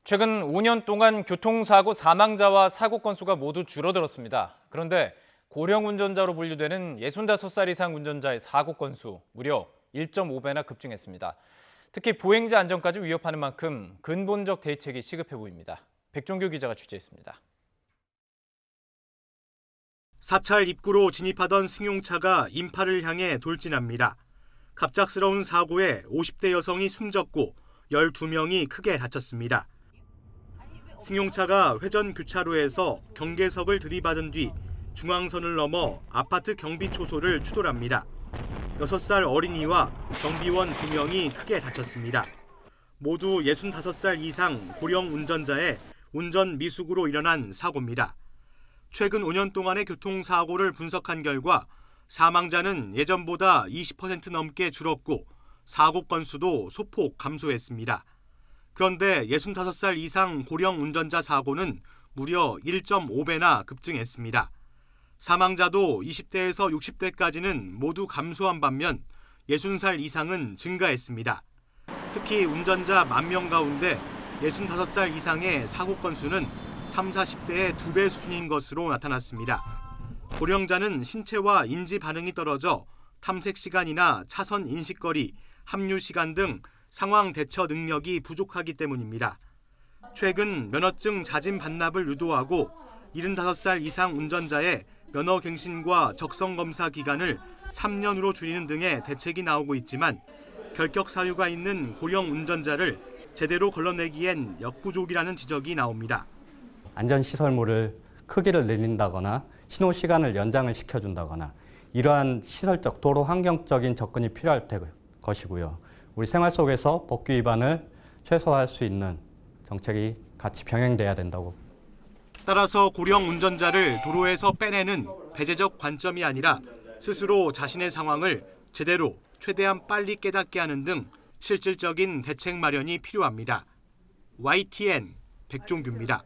최근 5년 동안 교통사고 사망자와 사고 건수가 모두 줄어들었습니다. 그런데 고령 운전자로 분류되는 65살 이상 운전자의 사고 건수 무려 1.5배나 급증했습니다. 특히 보행자 안전까지 위협하는 만큼 근본적 대책이 시급해 보입니다. 백종규 기자가 취재했습니다. 사찰 입구로 진입하던 승용차가 인파를 향해 돌진합니다. 갑작스러운 사고에 50대 여성이 숨졌고 12명이 크게 다쳤습니다. 승용차가 회전 교차로에서 경계석을 들이받은 뒤 중앙선을 넘어 아파트 경비 초소를 추돌합니다. 6살 어린이와 경비원 2명이 크게 다쳤습니다. 모두 65살 이상 고령 운전자의 운전 미숙으로 일어난 사고입니다. 최근 5년 동안의 교통사고를 분석한 결과 사망자는 예전보다 20% 넘게 줄었고 사고 건수도 소폭 감소했습니다. 그런데 65살 이상 고령 운전자 사고는 무려 1.5배나 급증했습니다. 사망자도 20대에서 60대까지는 모두 감소한 반면 60살 이상은 증가했습니다. 특히 운전자 10,000명 가운데 65살 이상의 사고 건수는 30, 40대의 2배 수준인 것으로 나타났습니다. 고령자는 신체와 인지 반응이 떨어져 탐색 시간이나 차선 인식거리, 합류 시간 등 상황 대처 능력이 부족하기 때문입니다. 최근 면허증 자진 반납을 유도하고 75살 이상 운전자의 면허 갱신과 적성 검사 기간을 3년으로 줄이는 등의 대책이 나오고 있지만 결격 사유가 있는 고령 운전자를 제대로 걸러내기엔 역부족이라는 지적이 나옵니다. 안전시설물을 크기를 늘린다거나 신호 시간을 연장을 시켜준다거나 이러한 시설적, 도로 환경적인 접근이 필요할 것이고요. 우리 생활 속에서 법규 위반을 최소화할 수 있는 정책이 같이 병행돼야 된다고. 따라서 고령 운전자를 도로에서 빼내는 배제적 관점이 아니라 스스로 자신의 상황을 제대로 최대한 빨리 깨닫게 하는 등 실질적인 대책 마련이 필요합니다. YTN 백종규입니다.